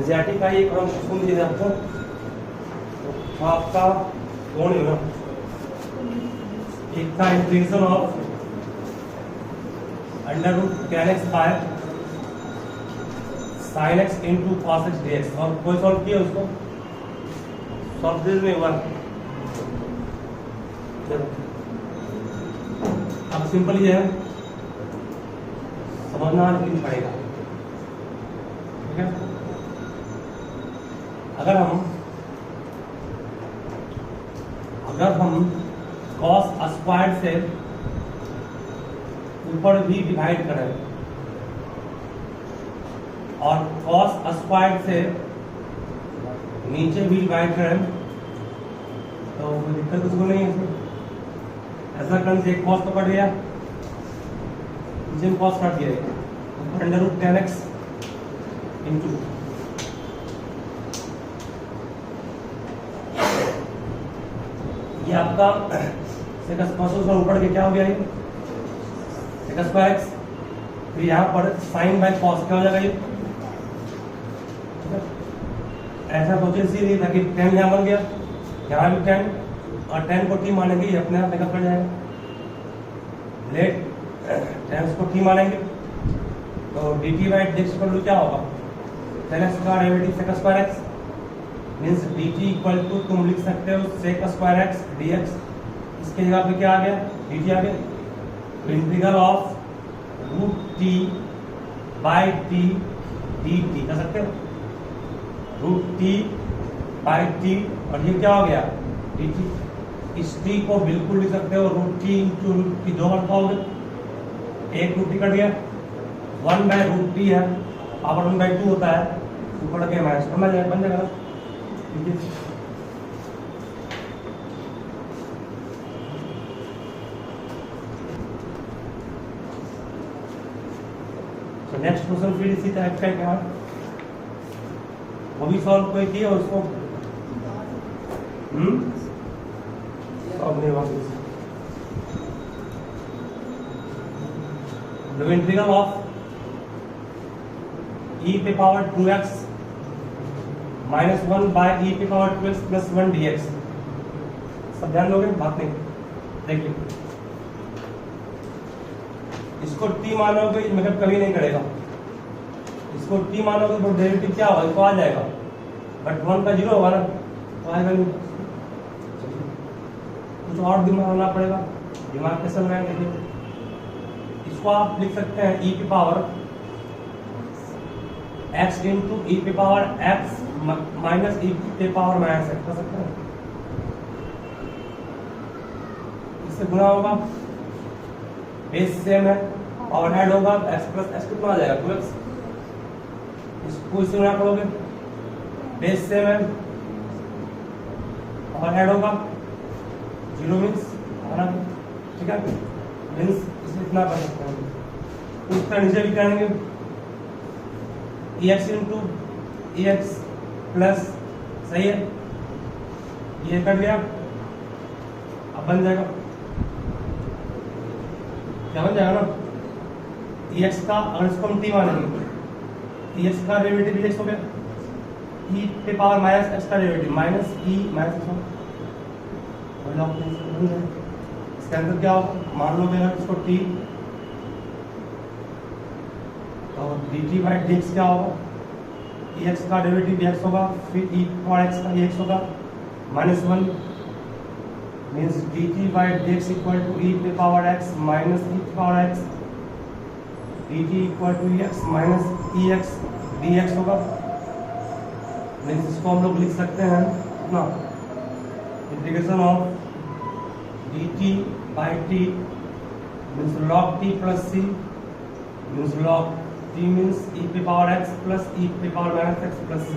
NCERT का एक हम सुन दिया आपको, तो आपका कौन है ना, एक था integration of under root tan x by sin x into cos x dx, और कोई सॉल्व किया उसको, सॉल्व में हुआ। अब सिंपल ये है, समझना नहीं पड़ेगा, ठीक है। अगर हम cos स्क्वायर से ऊपर भी डिवाइड करें और cos स्क्वायर से नीचे भी डिवाइड करें तो कोई दिक्कत कुछ नहीं है इसमें। ऐसा करने से एक cos तो कट गया, नीचे cos कट गया, ऊपर under root tan x into ये आपका सेक स्क्वायर ऊपर के क्या हो गया, ये सेक स्क्वायर x, फिर यहाँ पर साइन बाय कॉस क्या हो जाएगा ये, ऐसा सोचे इसीलिए ताकि tan यहाँ बन गया, यहाँ भी tan, और tan को t मानेंगे ये अपने आप निकल पड़ जाएगा। लेट tan को t मानेंगे तो dt by dx equal to क्या होगा, tan x का derivative sec square x means dt equal to तुम लिख सकते हो सेक स्क्वायर x dx, इसके जगह पे क्या आ गया, dt आ गया। Integral of root t by t dt कर सकते हो, रूट t बाई t, और ये क्या हो गया dt। इस t को बिल्कुल लिख सकते हो root t into root t, दो बार पाओगे, एक रूट t कट गया, 1 बाय रूट t है, पावर 1 बाई 2 होता है, ऊपर के माइनस बन जाएगा, ठीक है। तो नेक्स्ट क्वेश्चन फिर इसी टाइप का क्या, वो भी सॉल्व कोई किया उसको, सॉल्व नहीं हुआ। द इंटीग्रल ऑफ e पे power 2x minus 1 by e पे पावर 2x प्लस 1 dx, सब ध्यान दोगे, बात नहीं, देखिए इसको t मानोगे मतलब कभी नहीं करेगा, इसको t मानोगे तो डेरिवेटिव क्या होगा, इसको आ जाएगा, बट 1 का 0 होगा ना, तो आएगा नहीं। कुछ और दिमाग लगाना पड़ेगा, दिमाग कैसे लगाएंगे देखिए, इसको आप लिख सकते हैं e पे पावर x इंटू e पे पावर x माइनस e पे पावर माइनस x कर सकते हैं, इससे गुणा होगा, बेस सेम है, पावर ऐड होगा, x प्लस x कितना आ जाएगा 2x, इसको इससे गुणा करोगे, बेस सेम है, पावर ऐड होगा, 0 मीन्स आना, ठीक है, मीन्स इसे इतना कर सकते हैं। उस तरह नीचे भी करेंगे ex इंटू ex प्लस, सही है, ये कट गया, अब बन जाएगा, क्या बन जाएगा ना, ex का, अगर इसको हम t मानेंगे, ex का डेरिवेटिव dx हो गया, e पे पावर माइनस x का derivative minus e minus x, इसके अंदर क्या होगा, मान लो मेरा इसको t, तो dt बाई dx क्या होगा, ex का डेरिवेटिव dx होगा, फिर e पावर x का dx होगा, minus 1 means dt by dx equal to e पे पावर x माइनस e पे power x, dt equal to x minus ex dx होगा, मीन्स इसको हम लोग लिख सकते हैं ना, integration of dt by t means log t plus c means log t means e पे पावर x प्लस e पे power minus x plus c,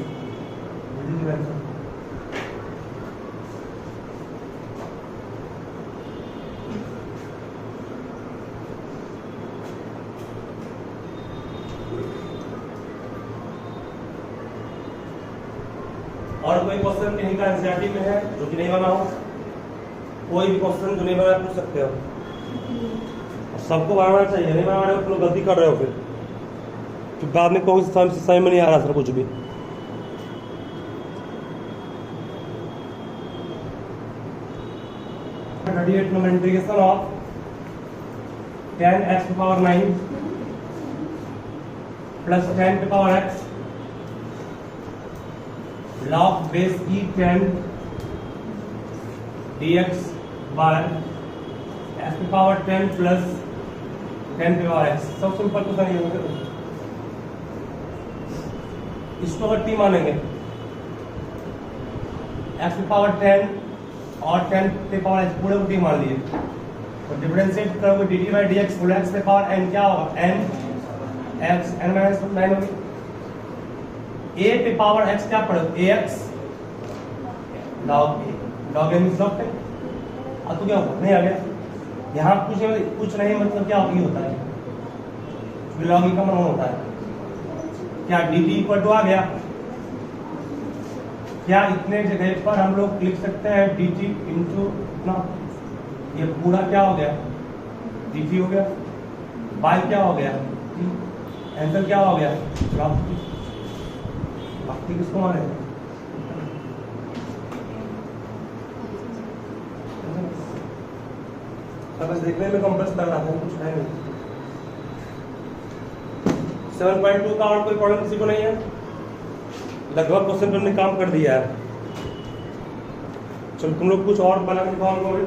और कोई क्वेश्चन कहीं का एनसीईआरटी में है जो कि नहीं बना हो, कोई भी क्वेश्चन जो नहीं बना पूछ सकते हो, सबको बनाना चाहिए, नहीं बना रहे हो तो गलती कर रहे हो, फिर तो बाद में कोई समझ में नहीं आ रहा सर कुछ भी। 38 number integration of 10x to power 9 plus 10 to power x log base e10 dx by x to power 10 plus 10 to power x। सब सिंपल क्वेश्चन ये होगा। इसको अगर t मानेंगे x to power 10 और 10 पे पावर x पूरे को t मान लिए, तो डिफरेंशिएट करोगे dt by dx पूरे x पे पावर n क्या होगा, n x n minus 9 होगी। a पे पावर x क्या पड़ेगा, ax log a, log n is log 10। अब तो क्या होगा, नहीं आ गया यहाँ कुछ नहीं मतलब क्या होता है, log e का मान होता है क्या, dt इक्वल टू आ गया क्या, इतने जगह पर हम लोग लिख सकते हैं dt इंटू ना, ये पूरा क्या हो गया dt हो गया, y क्या हो गया आंसर क्या हो गया log t। बाकी किसको माने, बस देखने में कंप्रेस कर रहा था, कुछ है नहीं। 7.2 का और कोई प्रॉब्लम किसी को नहीं है, लगभग क्वेश्चन पर हमने काम कर दिया है। चलो तुम लोग कुछ और बना के दिखाओ हमको भी।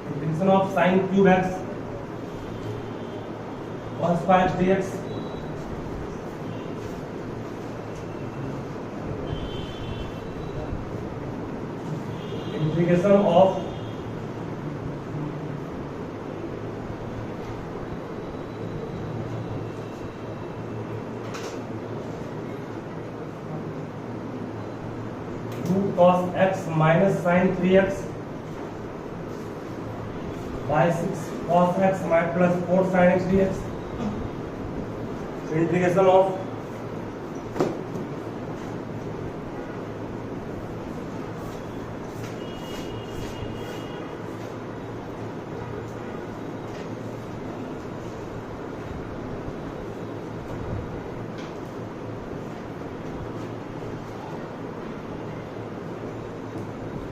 Integration of sin cube x cos square dx integration of cos x minus sin 3x by 6 cos x plus 4 sin x dx, integration of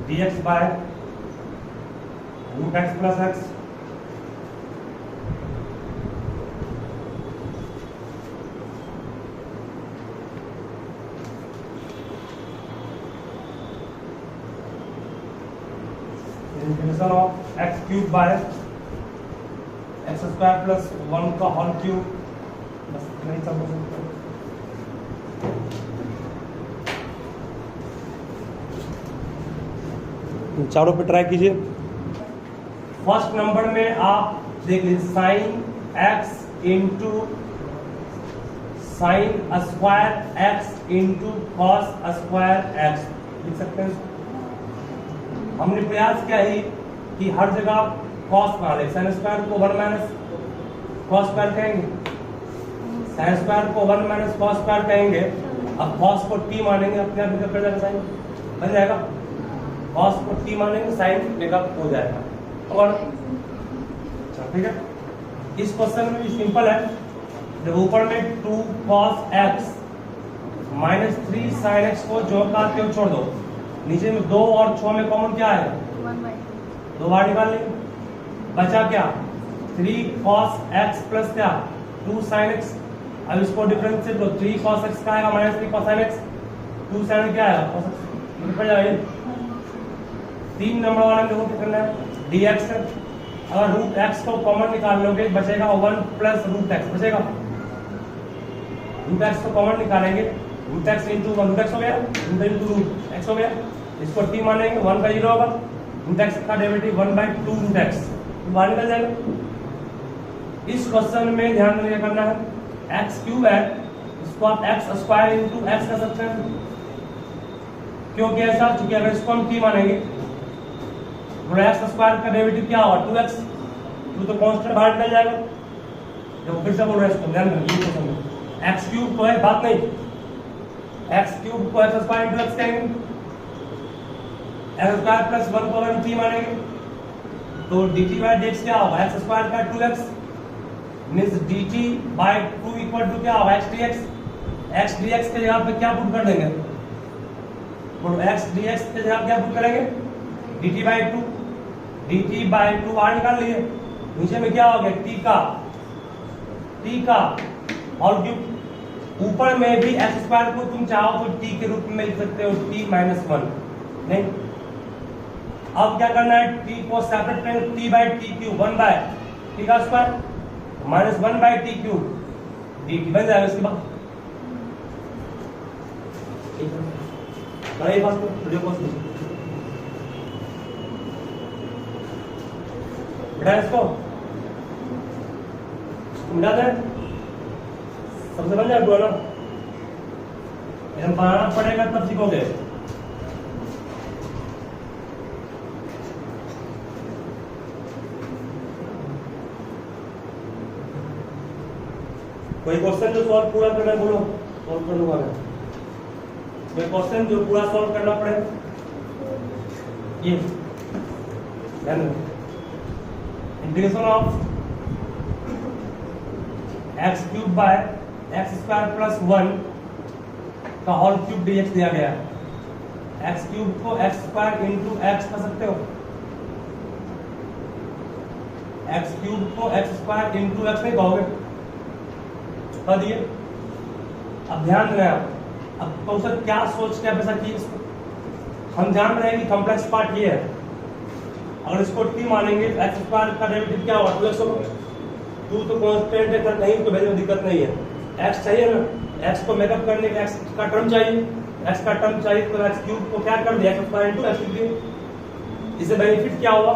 dx by root x plus x integration of x cube by x square plus 1 का whole cube, बस नहीं समझ सकते। चारों पे try कीजिए। First number में आप देख लीजिए sine x into sine square x into cos square x लिख सकते हैं। हमने प्रयास किया ही कि हर जगह कॉस बना ले, साइन स्क्वायर को 1 माइनस कॉस स्क्वायर कहेंगे, साइन स्क्वायर को 1 माइनस कॉस स्क्वायर कहेंगे। अब कॉस को t मानेंगे, अपने आप निकल जाएगा, साइन बन जाएगा। कॉस को t मानेंगे, साइन मेकअप हो जाएगा। और ठीक है, इस क्वेश्चन में भी सिंपल है। जब ऊपर में 2 cos x minus 3 sin x को जो काटते हो छोड़ दो, नीचे में 2 और 6 में कॉमन क्या है 2 बार निकाल लेंगे, बचा क्या 3 cos x प्लस क्या 2 sin x। अब इसको डिफरेंशिएट तो 3 cos x का आएगा minus 3 cos sin x, 2 sin क्या आएगा cos x निकल जाएगा। 3 नंबर वाला देखो क्या करना है dx है। अगर रूट x को कॉमन निकाल लोगे बचेगा 1 प्लस रूट x बचेगा। रूट x को कॉमन निकालेंगे, root x into 1 root x हो गया, रूट इंटू रूट x हो गया। इसको t मानेंगे 1 का 0 होगा, रूट x का डेरिवेटिव 1/2 रूट x बाहर निकल जाएगा। इस क्वेश्चन में ध्यान देने करना है x क्यूब है, इसको आप x स्क्वायर इंटू x कर सकते हैं। क्योंकि ऐसा, चूंकि अगर इसको हम t मानेंगे तो x स्क्वायर का डेरिवेटिव क्या होगा 2x, तो कांस्टेंट बाहर निकल जाएगा। जब फिर से बोल रहे हैं इसको ध्यान रखिए, ये क्वेश्चन में x क्यूब तो है बात नहीं, x क्यूब को x स्क्वायर इंटू x कहेंगे, x स्क्वायर प्लस 1 को अगर t मानेंगे तो dt बाई dx क्या होगा, एक्स स्क्वायर का 2x means dt by 2 equal to क्या होगा, x dx। x dx के जगह पे क्या पुट कर देंगे, बोलो x dx के जगह क्या पुट करेंगे, dt बाई 2, dt बाई 2 बाहर निकाल लिए, नीचे में क्या हो गया t का और क्यूब, ऊपर में भी एक्स स्क्वायर को तुम चाहो तो t के रूप में लिख सकते हो, t माइनस 1 नहीं। अब क्या करना है, t को सेपरेट करेंगे, t by t cube 1 by t का square minus 1 by t cube dt बन जाएगा। इसके बाद बनाइए पास वीडियो पॉज कीजिए बेटा, इसको मिला दे, सबसे बन जाएगा ना, बनाना पड़ेगा तब सीखोगे। कोई क्वेश्चन जो सॉल्व पूरा करना है बोलो, सॉल्व कर लूंगा मैं। कोई क्वेश्चन जो पूरा सॉल्व करना पड़े, ये integration of x cube by x square plus 1 का होल क्यूब dx दिया गया है। एक्स क्यूब को एक्स स्क्वायर इंटू एक्स कर सकते हो, एक्स क्यूब को एक्स स्क्वायर इंटू एक्स नहीं कहोगे, कर दिए। अब ध्यान देना, अब तो सर क्या सोच के ऐसा किए, हम जान रहे हैं कि कॉम्प्लेक्स पार्ट ये है, अगर इसको t मानेंगे तो एक्स स्क्वायर का डेरिवेटिव क्या होगा, 2x होगा। 2 तो कांस्टेंट है, कर कहीं तो वैल्यू में दिक्कत नहीं है। x चाहिए ना, x को मेकअप करने के x का टर्म चाहिए, x का टर्म चाहिए तो x क्यूब को क्या कर दिया, एक्स स्क्वायर इनटू x लिख दिया। इससे बेनिफिट क्या हुआ,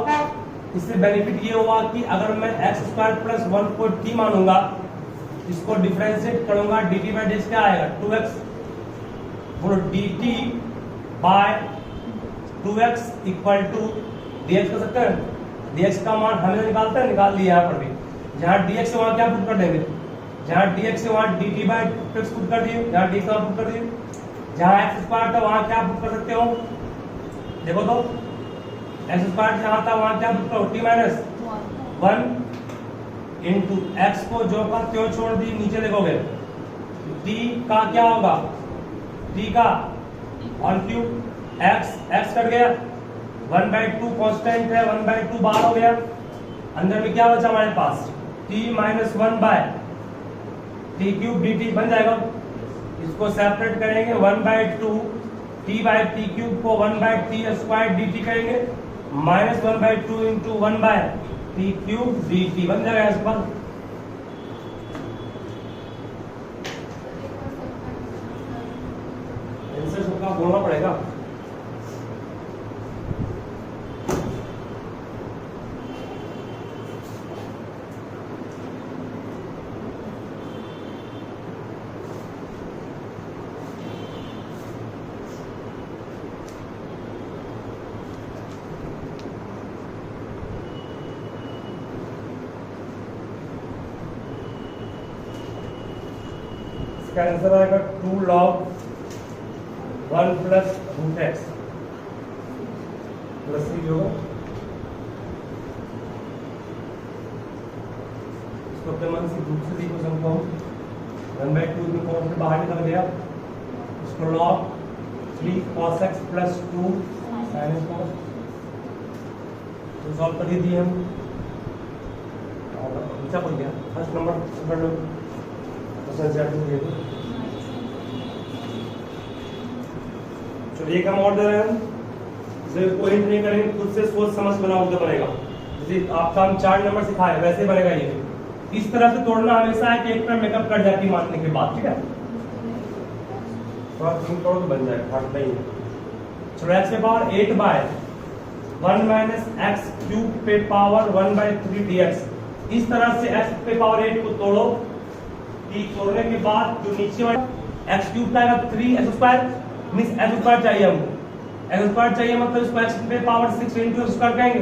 इससे बेनिफिट ये हुआ कि अगर मैं एक्स स्क्वायर प्लस 1 को t मानूंगा, इसको डिफरेंशिएट करूंगा, dt बाई dx क्या आएगा, 2x। बोलो dt by 2x equal to dx कर सकते हैं, dx का मान हमें निकालते हैं, निकाल लिया यहाँ पर भी। जहाँ dx से वहाँ क्या पुट कर देंगे, जहाँ dx से वहाँ dt बाई 2x पुट कर दिए, जहाँ dx वहाँ पुट कर दिए, जहाँ एक्स स्क्वायर था वहाँ क्या पुट कर सकते हो, देखो तो एक्स स्क्वायर जहाँ था वहाँ क्या पुट करो, t माइनस 1 इंटू एक्स को जो का त्यों छोड़ दी, नीचे देखोगे t का क्या होगा, t का और क्यूब x कट गया, 1/2 कांस्टेंट है, 1/2 बाहर हो गया, अंदर में क्या बचा हमारे पास, t minus 1 by t cube dt बन जाएगा। इसको सेपरेट करेंगे, 1/2 t बाय टी क्यूब को 1/t स्क्वायर dt करेंगे, minus 1/2 into 1 by t cube dt बन जाएगा। इस पर इनसे सबका बोलना पड़ेगा। इसका आंसर आएगा 2 log 1 plus root x plus c होगा। इसको अपने मन से ग्रुप से लिखो, समझाओ 1/2 में कौन से बाहर निकल गया, इसको log 3 cos x plus 2 sin x cos तो सॉल्व कर ही दिए हम। अच्छा बोल गया, फर्स्ट नंबर पकड़ लो, चलो एक हम और दे रहे हैं, इसे कोई हिंट नहीं करेंगे, खुद से सोच समझ बनाओ तो बनेगा। जैसे आपका हम 4 नंबर सिखाए वैसे बनेगा ये। इस तरह से तोड़ना हमेशा है कि एक तरफ मेकअप कर जाती मानने के बाद, ठीक है, थोड़ा थिंक करो तो बन जाएगा, हट नहीं है। चलो x पे power 8 by 1 minus x cube पे पावर 1/3 dx। इस तरह से x पे पावर 8 को तोड़ो, तोड़ने के बाद जो नीचे वाला एक्स क्यूब का 3x square means x square चाहिए हमको, x स्क्वायर चाहिए मतलब इसको x पे पावर 6 इंटू स्क्वायर कहेंगे,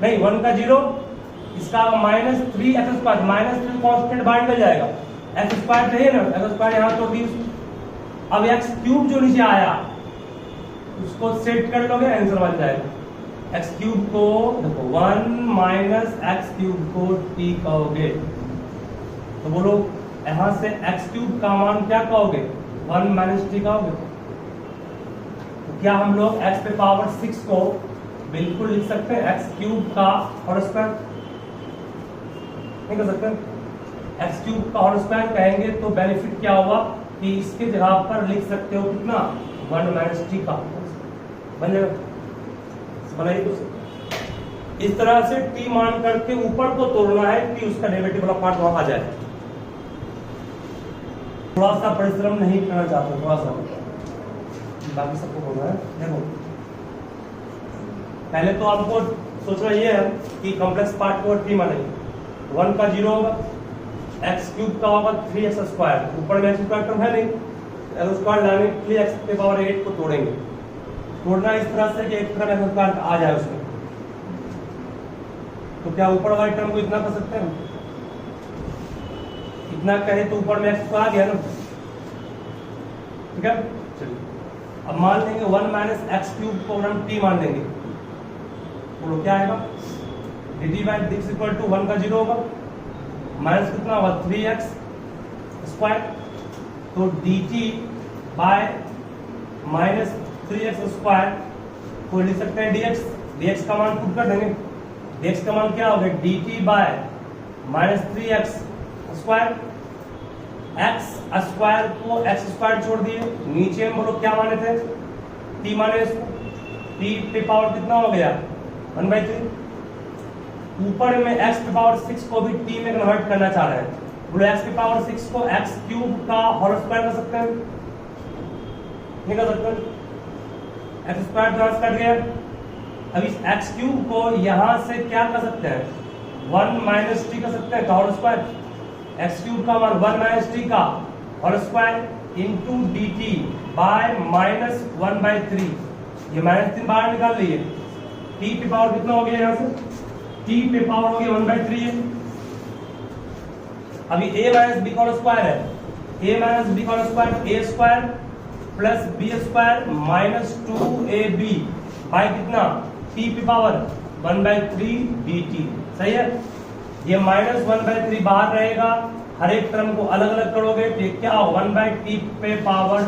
नहीं 1 का 0, इसका minus 3x square, minus 3 constant बाहर निकल जाएगा, x स्क्वायर चाहिए ना, x स्क्वायर यहाँ तो 3। अब x क्यूब जो नीचे आया उसको सेट कर लोगे, आंसर बन जाएगा। एक्स क्यूब को देखो 1 माइनस एक्स क्यूब को टी कहोगे, तो बोलो यहां से एक्स क्यूब का मान क्या कहोगे, 1 माइनस टी कहोगे। तो क्या हम लोग एक्स पे पावर 6 को बिल्कुल लिख सकते हैं एक्स क्यूब का होल स्क्वायर? नहीं कर सकते। एक्स क्यूब का होल स्क्वायर कहेंगे तो बेनिफिट क्या होगा कि इसके जगह पर लिख सकते हो कितना, 1 माइनस टी का बन जाएगा। बनाइए तो इस तरह से टी मान करके ऊपर को तोड़ना है कि उसका डेरिवेटिव वाला पार्ट वहां आ जाए। थोड़ा सा परिश्रम नहीं करना चाहते, थोड़ा सा, बाकी सबको बोलना है। देखो पहले तो आपको सोचना ये है कि कॉम्प्लेक्स पार्ट को टी मानेंगे, 1 का 0 होगा, एक्स क्यूब का होगा 3x स्क्वायर, ऊपर में एक्स स्क्वायर टर्म है नहीं, एक्स स्क्वायर लाने के लिए एक्स के पावर 8 को तोड़ेंगे। तोड़ना इस तरह से कि एक तरफ एक्स स्क्वायर आ जाए उसमें, तो क्या ऊपर वाले टर्म को इतना कर सकते हैं? इतना कहे तो ऊपर में एक्स स्क्वायर आ गया ना, ठीक है। चलिए अब मान लेंगे 1 माइनस एक्स क्यूब को हम टी मान लेंगे, बोलो क्या आएगा, dt by dx equal to 1 का 0 होगा, माइनस कितना होगा 3x स्क्वायर, तो dt bye minus 3x square को लिख सकते हैं dx का मान पुट कर देंगे, dx का मान क्या होगा, dt bye minus 3x square, x square को x स्क्वायर छोड़ दिए, नीचे में बोलो क्या माने थे, t माने इसको, t पे पावर कितना हो गया 1/3, ऊपर में x पे पावर 6 को भी t में कन्वर्ट करना चाह रहे हैं, बोलो x पे पावर 6 को x क्यूब का होल स्क्वायर कर सकते हैं, नहीं कर सकते, एक्स स्क्वायर क्रॉस कट गया। अब इस एक्स क्यूब को यहां से क्या कर सकते हैं, 1 माइनस टी कर सकते हैं का होल स्क्वायर, एक्स क्यूब का मान 1 माइनस टी का whole square into d t by minus 1/3, ये माइनस 3 बाहर निकाल लिए, टी पे पावर कितना हो गया, यहां से टी पे पावर हो गया 1/3 है। अभी a माइनस बी का होल स्क्वायर है, a माइनस बी का whole square a square plus b square minus 2ab by कितना, t पे पावर 1/3 dt, सही है। ये माइनस 1/3 बाहर रहेगा, हर एक टर्म को अलग अलग करोगे तो क्या हो, 1/t पे power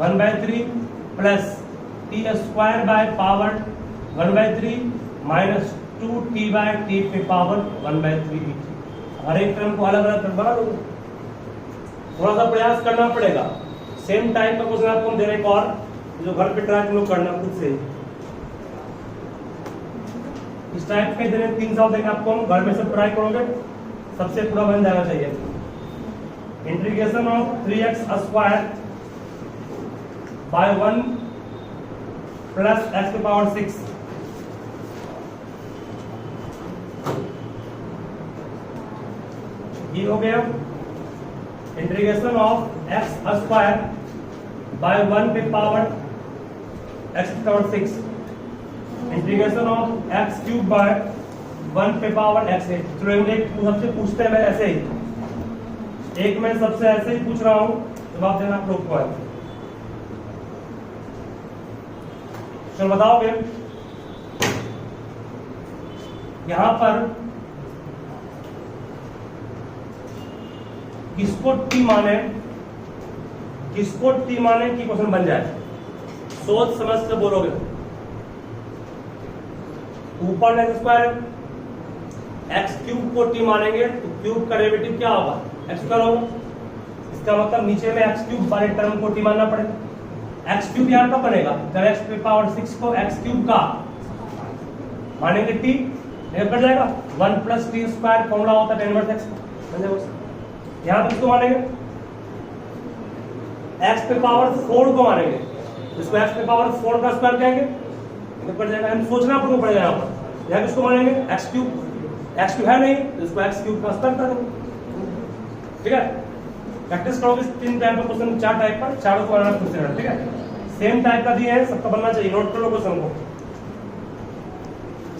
1/3 plus t square by power 1/3 minus 2t by t पे पावर 1/3 dt, हर एक टर्म को अलग अलग बना लो। थोड़ा सा प्रयास करना पड़ेगा, सेम टाइप का क्वेश्चन आपको हम दे रहे हैं, और जो घर पे ट्राई तुम लोग करना खुद से, इस टाइप के देने 3 साल देंगे आपको हम, घर में सब ट्राई करोगे सबसे पूरा बन जाना चाहिए। Integration of 3x square by 1 plus x पे पावर 6, ये हो गया integration of x square by 1 पे power x power 6, integration of x cube by 1 पे पावर x है। चलो एक सबसे पूछते हैं, मैं ऐसे ही एक मैं सबसे ऐसे ही पूछ रहा हूं, जवाब देना आप लोग को है। चलो बताओगे यहां पर किसको टी माने, किसको टी माने की क्वेश्चन बन जाए, सोच समझ से बोलोगे। ऊपर एक्स स्क्वायर एक्स क्यूब को टी मानेंगे तो क्यूब का डेरिवेटिव क्या होगा, एक्स स्क्वायर होगा, इसका मतलब नीचे में एक्स क्यूब वाले टर्म को टी मानना पड़ेगा। एक्स क्यूब यहाँ कब बनेगा, जब एक्स पे पावर 6 को एक्स क्यूब का मानेंगे टी, कट जाएगा 1 प्लस टी स्क्वायर, फॉर्मूला होता है tan इनवर्स एक्स का, यहां पर इसको मानेंगे x पे पावर 4 को मानेंगे, इसको x पे पावर 4 का स्क्वायर कहेंगे, तो कट जाएगा, हम सोचना पड़ेगा यहाँ पर, यहाँ किसको मानेंगे x क्यूब है नहीं तो इसको x क्यूब का स्क्वायर कर देंगे, ठीक है। प्रैक्टिस करोगे 3 टाइप का क्वेश्चन, 4 टाइप का, चारों को बनाना खुद से, ठीक है। सेम टाइप का दिए हैं, सबका बनना चाहिए, नोट कर लो क्वेश्चन को,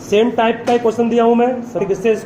सेम टाइप का क्वेश्चन दिया हूं मैं, किससे